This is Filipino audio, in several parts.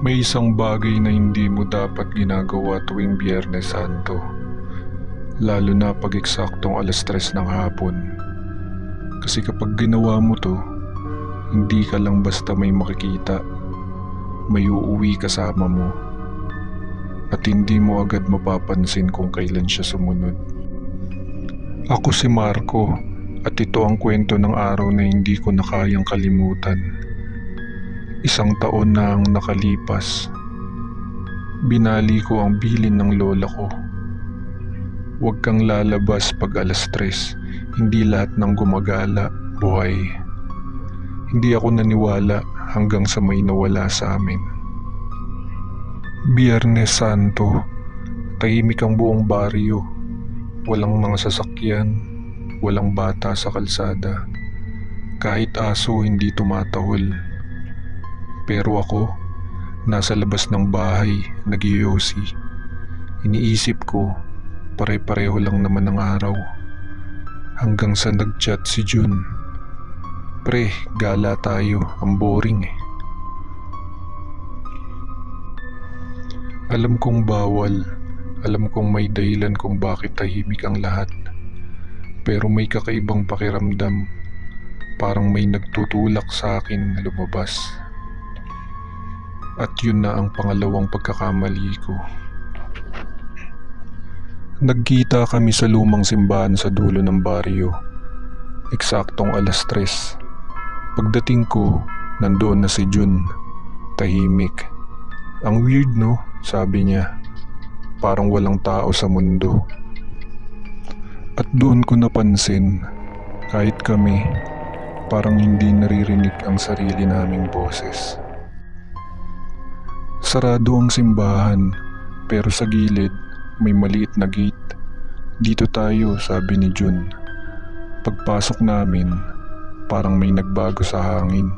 May isang bagay na hindi mo dapat ginagawa tuwing Biyernes Santo, lalo na pag eksaktong 3:00 ng hapon. Kasi kapag ginawa mo to, hindi ka lang basta may makikita, may uuwi kasama mo, at hindi mo agad mapapansin kung kailan siya sumunod. Ako si Marco, at ito ang kwento ng araw na hindi ko na kayang kalimutan. Isang taon na ang nakalipas. Binali ko ang bilin ng lola ko. Huwag kang lalabas pag 3:00, hindi lahat ng gumagala, buhay. Hindi ako naniwala hanggang sa may nawala sa amin. Biyernes Santo, tahimik ang buong baryo. Walang mga sasakyan, walang bata sa kalsada. Kahit aso hindi tumatahol. Pero ako, nasa labas ng bahay, nag-iyosi. Iniisip ko, pare-pareho lang naman ang araw. Hanggang sa nag-chat si Jun. Pre, gala tayo, ang boring eh. Alam kong bawal, alam kong may dahilan kung bakit tahimik ang lahat. Pero may kakaibang pakiramdam, parang may nagtutulak sa akin na lumabas. At yun na ang pangalawang pagkakamali ko. Nagkita kami sa lumang simbahan sa dulo ng baryo. Eksaktong 3:00. Pagdating ko, nandoon na si Jun. Tahimik. Ang weird no, sabi niya. Parang walang tao sa mundo. At doon ko napansin, kahit kami, parang hindi naririnig ang sarili naming boses. Sarado ang simbahan, pero sa gilid may maliit na gate. Dito tayo, sabi ni Jun. Pagpasok namin, parang may nagbago sa hangin.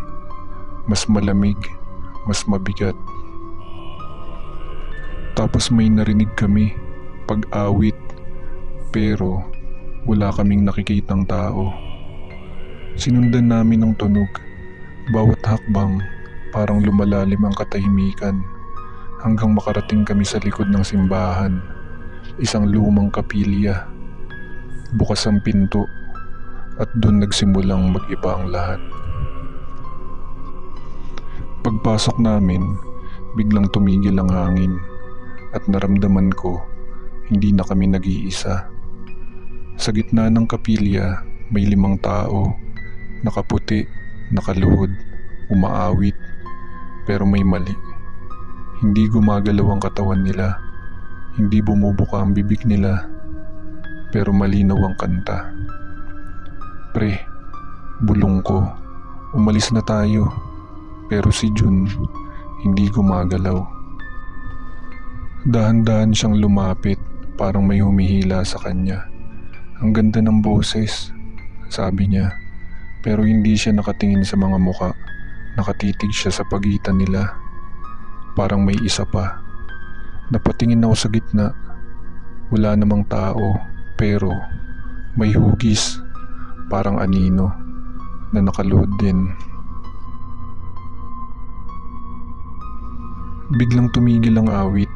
Mas malamig, mas mabigat. Tapos may narinig kami, pag-awit, pero wala kaming nakikitang tao. Sinundan namin ang tunog. Bawat hakbang, parang lumalalim ang katahimikan. Hanggang makarating kami sa likod ng simbahan, isang lumang kapilya. Bukas ang pinto at doon nagsimulang mag-iba ang lahat. Pagpasok namin, biglang tumigil ang hangin at naramdaman ko hindi na kami nag-iisa. Sa gitna ng kapilya may 5 tao, nakaputi, nakaluhod, umaawit, pero may mali. Hindi gumagalaw ang katawan nila, hindi bumubuka ang bibig nila, pero malinaw ang kanta. Pre, bulong ko, umalis na tayo, pero si Jun hindi gumagalaw. Dahan-dahan siyang lumapit, parang may humihila sa kanya. Ang ganda ng boses, sabi niya, pero hindi siya nakatingin sa mga muka, nakatitig siya sa pagitan nila. Parang may isa pa. Napatingin ako sa gitna. Wala namang tao, pero may hugis, parang anino, na nakaluhod din. Biglang tumigil ang awit.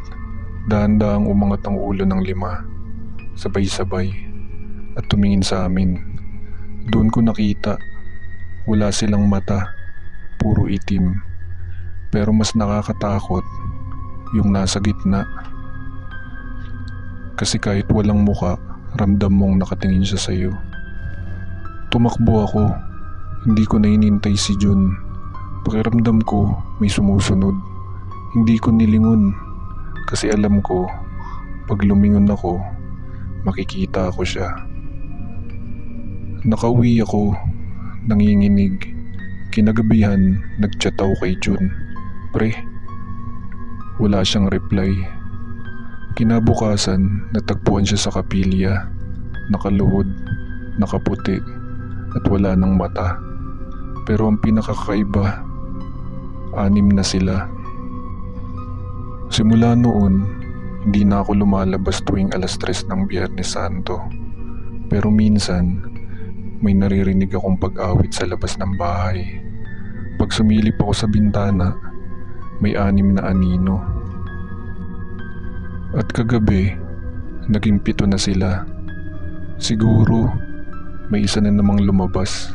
Dahan-dahang umangat ang ulo ng 5, sabay-sabay, at tumingin sa amin. Doon ko nakita, wala silang mata, puro itim. Pero mas nakakatakot yung nasa gitna. Kasi kahit walang muka, ramdam mong nakatingin siya sa'yo. Tumakbo ako, hindi ko na inintay si Jun. Pakiramdam ko may sumusunod. Hindi ko nilingon kasi alam ko pag lumingon ako, makikita ako siya. Nakauwi ako, nanginginig. Kinagabihan, nagchat ako kay Jun. Pre, wala siyang reply. Kinabukasan, natagpuan siya sa kapilya, nakaluhod, nakaputi, at wala ng mata. Pero ang pinakakaiba, 6 na sila. Simula noon, hindi na ako lumalabas tuwing 3:00 ng Biyernes Santo. Pero minsan, may naririnig akong pag-awit sa labas ng bahay. Pag sumilip ako sa bintana, may 6 na anino. At kagabi, naging 7 na sila. Siguro, may isa na namang lumabas.